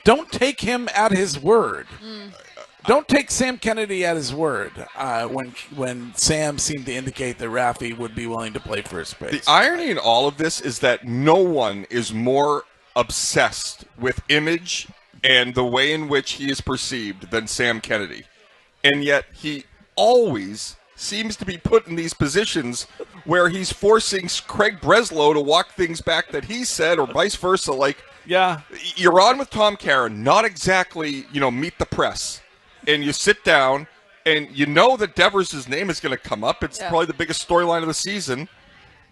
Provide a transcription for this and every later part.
don't take him at his word. Don't take Sam Kennedy at his word when Sam seemed to indicate that Rafi would be willing to play first base. The irony in all of this is that no one is more obsessed with image and the way in which he is perceived than Sam Kennedy. And yet he always seems to be put in these positions where he's forcing Craig Breslow to walk things back that he said or vice versa. Like, yeah, you're on with Tom Karen, not exactly, meet the press. And you sit down, and you know that Devers' name is going to come up. It's probably the biggest storyline of the season.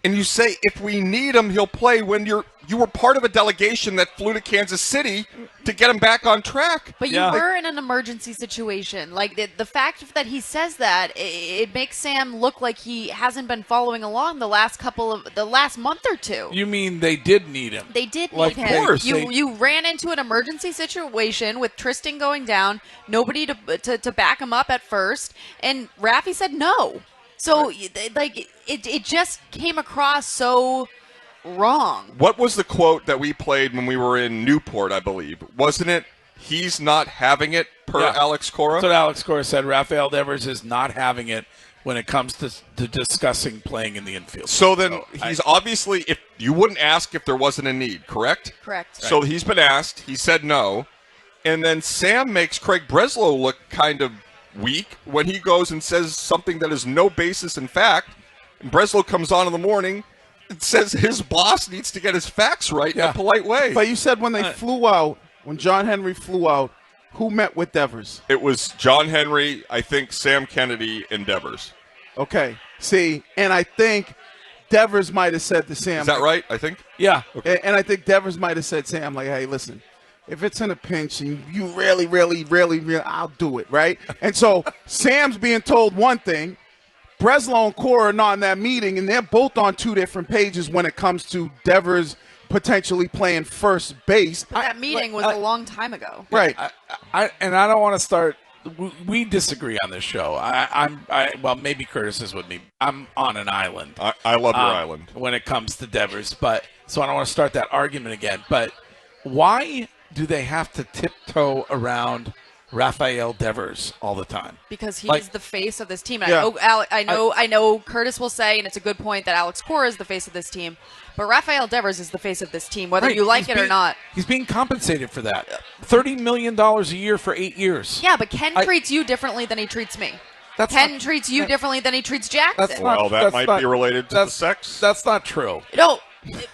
And you say, if we need him, he'll play when you were part of a delegation that flew to Kansas City to get him back on track. But you were in an emergency situation. Like, the fact that he says that, it makes Sam look like he hasn't been following along the last month or two. You mean they did need him? They did need him. Of course. You ran into an emergency situation with Tristan going down, nobody to back him up at first, and Rafi said no. So, it just came across so wrong. What was the quote that we played when we were in Newport, I believe? Wasn't it, he's not having it, per Alex Cora? That's what Alex Cora said. Rafael Devers is not having it when it comes to discussing playing in the infield. So then he's obviously, if you wouldn't ask if there wasn't a need, correct? Correct. So he's been asked, he said no, and then Sam makes Craig Breslow look kind of weak when he goes and says something that has no basis in fact, and Breslow comes on in the morning and says his boss needs to get his facts right in a polite way. But you said when they flew out, when John Henry flew out, who met with Devers? It was John Henry, I think Sam Kennedy, and Devers. Okay. See, and I think Devers might have said to Sam. Is that right, I think? Yeah. Okay. And I think Devers might have said to Sam, like, hey, listen, if it's in a pinch and you really, I'll do it, right? And so Sam's being told one thing, Breslow and Cora are not in that meeting, and they're both on two different pages when it comes to Devers potentially playing first base. But that meeting was a long time ago. Right. I don't want to start. We disagree on this show. Well, maybe Curtis is with me. I'm on an island. I love your island when it comes to Devers, so I don't want to start that argument again. But why do they have to tiptoe around Rafael Devers all the time? Because he's the face of this team. Yeah. I know Curtis will say, and it's a good point, that Alex Cora is the face of this team, but Rafael Devers is the face of this team, whether you like it or not. He's being compensated for that. $30 million a year for 8 years. Yeah, but Ken treats you differently than he treats me. Ken treats you differently than he treats Jackson. That might be related to the sex. That's not true. No.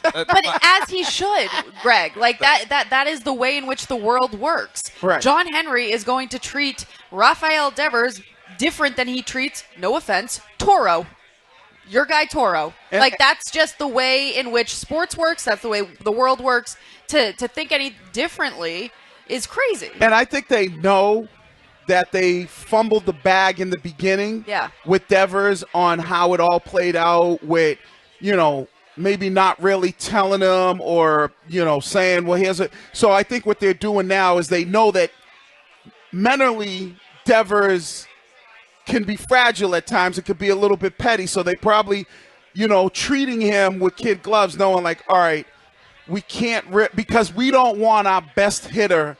But as he should, Greg. Like that is the way in which the world works. Right. John Henry is going to treat Rafael Devers different than he treats, no offense, Toro. Your guy Toro. Like, that's just the way in which sports works. That's the way the world works. To think any differently is crazy. And I think they know that they fumbled the bag in the beginning with Devers on how it all played out with, maybe not really telling them or, saying, well, here's it. So I think what they're doing now is they know that mentally Devers can be fragile at times. It could be a little bit petty. So they probably, treating him with kid gloves, knowing like, all right, we can't because we don't want our best hitter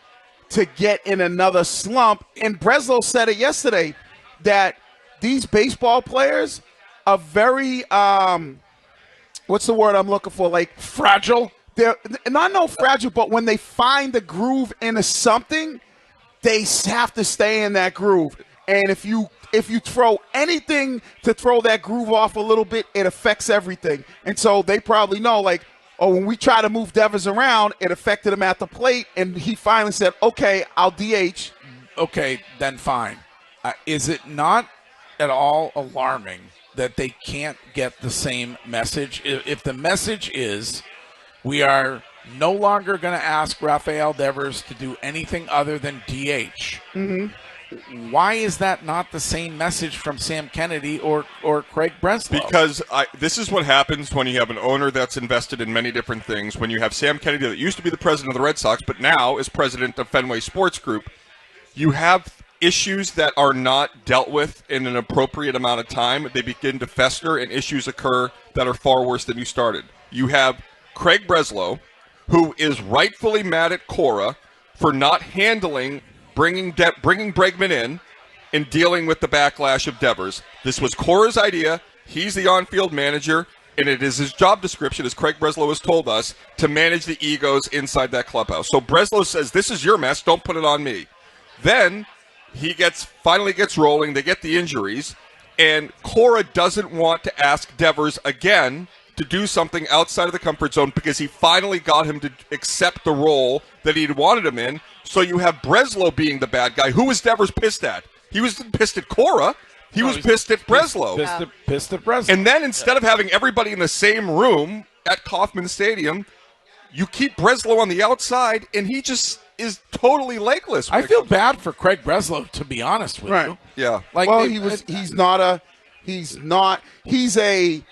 to get in another slump. And Breslow said it yesterday that these baseball players are very what's the word I'm looking for? Like fragile. They're not fragile, but when they find the groove into something, they have to stay in that groove. And if you throw anything to throw that groove off a little bit, it affects everything. And so they probably know, like, when we try to move Devers around, it affected him at the plate, and he finally said, okay, I'll DH. Okay, then fine. Is it not at all alarming that they can't get the same message? If the message is we are no longer going to ask Rafael Devers to do anything other than DH, why is that not the same message from Sam Kennedy or Craig Breslow? Because this is what happens when you have an owner that's invested in many different things. When you have Sam Kennedy that used to be the president of the Red Sox, but now is president of Fenway Sports Group, you have issues that are not dealt with in an appropriate amount of time. They begin to fester, and issues occur that are far worse than you started. You have Craig Breslow, who is rightfully mad at Cora for not handling bringing Bregman in and dealing with the backlash of Devers. This was Cora's idea. He's the on-field manager, and it is his job description, as Craig Breslow has told us, to manage the egos inside that clubhouse. So Breslow says, this is your mess, don't put it on me. Then he finally gets rolling, they get the injuries, and Cora doesn't want to ask Devers again to do something outside of the comfort zone because he finally got him to accept the role that he'd wanted him in. So you have Breslow being the bad guy. Who was Devers pissed at? He was pissed at Cora. He was pissed at Breslow. Pissed at Breslow. And then instead of having everybody in the same room at Kauffman Stadium, you keep Breslow on the outside, and he just is totally legless. I feel bad for Craig Breslow, to be honest with you. Yeah. Like, well, he's a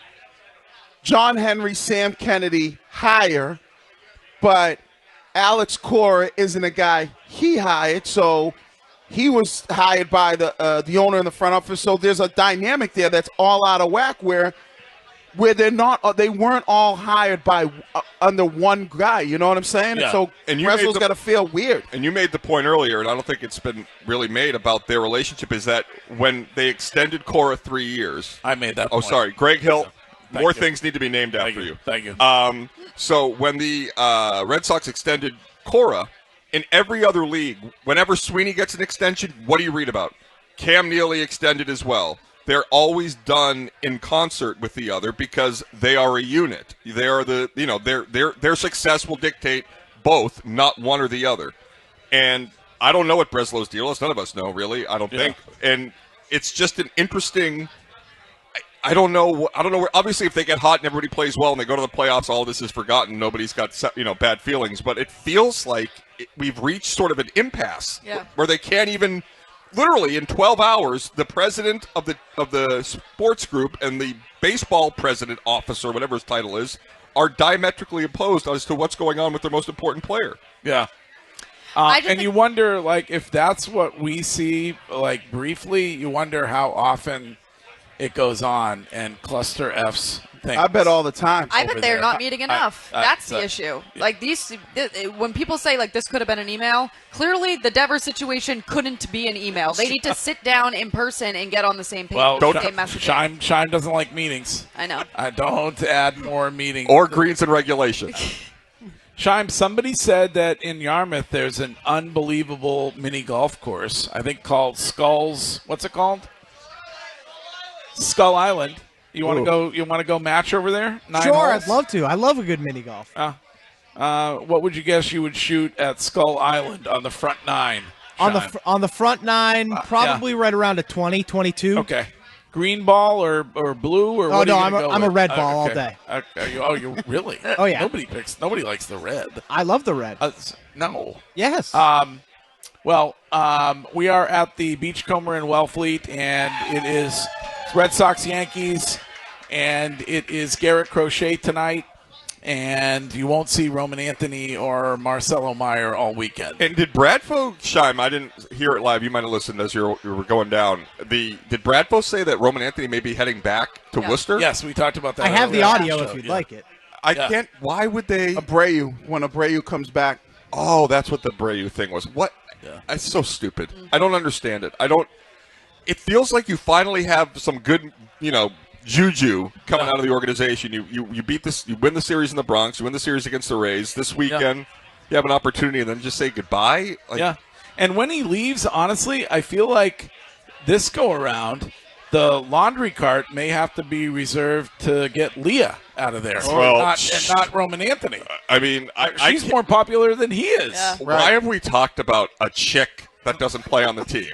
John Henry, Sam Kennedy hire, but Alex Cora isn't a guy he hired, so he was hired by the owner in the front office. So there's a dynamic there that's all out of whack where they weren't all hired by under one guy. You know what I'm saying? Yeah. So Breslow's got to feel weird. And you made the point earlier, and I don't think it's been really made about their relationship, is that when they extended Cora 3 years. I made that point. Oh, sorry. Greg Hill. Thank More you. things need to be named after you. Thank you. So when the Red Sox extended Cora, in every other league, whenever Sweeney gets an extension, what do you read about? Cam Neely extended as well. They're always done in concert with the other because they are a unit. They are their success will dictate both, not one or the other. And I don't know what Breslow's deal is. None of us know, really. I don't think. And it's just an interesting. I don't know. Obviously, if they get hot and everybody plays well and they go to the playoffs, all this is forgotten. Nobody's got bad feelings. But it feels like we've reached sort of an impasse where they can't even. Literally in 12 hours, the president of the sports group and the baseball president officer, whatever his title is, are diametrically opposed as to what's going on with their most important player. Yeah. And you wonder, like, if that's what we see, like, briefly, you wonder how often it goes on and cluster F's things. I bet all the time. I bet they're not meeting enough. That's the issue. Like, when people say, like, this could have been an email, clearly the Devers situation couldn't be an email. They need to sit down in person and get on the same page. Well, Shime doesn't like meetings. I know. I don't add more meetings. Or greens and regulations. Shime, somebody said that in Yarmouth there's an unbelievable mini golf course, I think called Skulls. What's it called? Skull Island. You want to go? You want to go match over there? 9 Sure, holes? I'd love to. I love a good mini golf. What would you guess you would shoot at Skull Island on the front 9? On the front 9, probably right around a 20, 22. Okay. Green ball or blue or what? No, I'm a red ball all day. Okay. You really? Oh yeah. Nobody likes the red. I love the red. No. Yes. We are at the Beachcomber in Wellfleet, and it is Red Sox Yankees, and it is Garrett Crochet tonight, and you won't see Roman Anthony or Marcelo Meyer all weekend. And did Bradfo, Shime, I didn't hear it live. You might have listened as you were going down. Did Bradfo say that Roman Anthony may be heading back to Worcester? Yes, we talked about that. I have the audio if you'd like it. I can't. Why would they? When Abreu comes back. Oh, that's what the Abreu thing was. What? Yeah. It's so stupid. I don't understand it. It feels like you finally have some good, juju coming out of the organization. You beat this. You win the series in the Bronx. You win the series against the Rays. This weekend, you have an opportunity, and then just say goodbye. And when he leaves, honestly, I feel like this go around, the laundry cart may have to be reserved to get Leah out of there, and not Roman Anthony. I mean, she's more popular than he is. Yeah. Why have we talked about a chick that doesn't play on the team?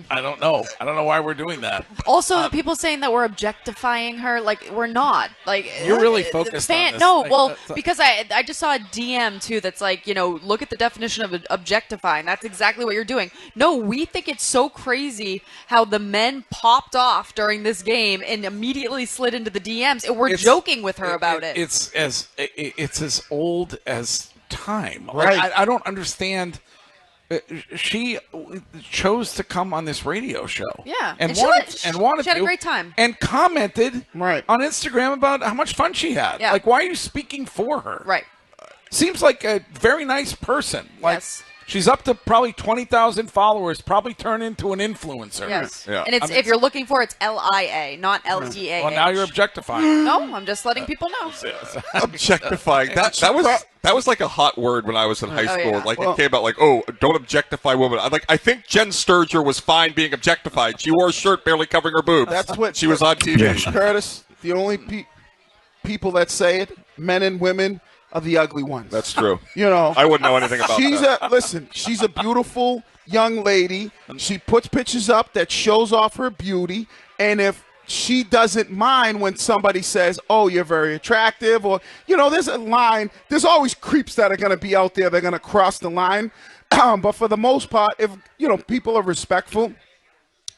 I don't know. I don't know why we're doing that. Also, the people saying that we're objectifying her, like, we're not. Like, you're really focused on this. No, because I just saw a DM, too, that's like, look at the definition of objectifying. That's exactly what you're doing. No, we think it's so crazy how the men popped off during this game and immediately slid into the DMs, and we're joking with her about it. It's as old as time. Right. Like, I don't understand. She chose to come on this radio show. Yeah. And she had a great time. And commented on Instagram about how much fun she had. Yeah. Like, why are you speaking for her? Right. Seems like a very nice person. Like, yes. She's up to probably 20,000 followers, probably turn into an influencer. Yes. Yeah. And it's if you're looking for, it's LIA, not LTAH. Well, now you're objectifying. No, I'm just letting people know. Objectifying. That was like a hot word when I was in high school. Yeah. Like it came out like, oh, don't objectify women. I think Jen Sturger was fine being objectified. She wore a shirt barely covering her boobs. That's what she was on TV. Curtis, the only people that say it, men and women, are the ugly ones. That's true. You know, I wouldn't know anything about that. She's a beautiful young lady. She puts pictures up that shows off her beauty, and if she doesn't mind when somebody says, oh, you're very attractive, or, there's a line. There's always creeps that are going to be out there. They're going to cross the line. But for the most part, if, people are respectful,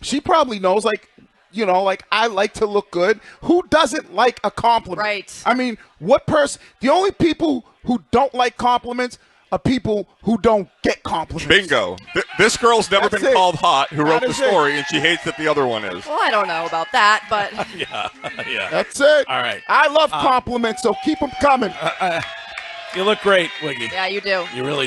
she probably knows, I like to look good. Who doesn't like a compliment? Right. I mean, the only people who don't like compliments are people who don't get compliments. Bingo. This girl's never That's been it. called hot who wrote That the is it. story, and she hates that the other one is. Well, I don't know about that, but Yeah. That's it. All right. I love compliments, so keep them coming. You look great, Wiggy. yeah, you do. You really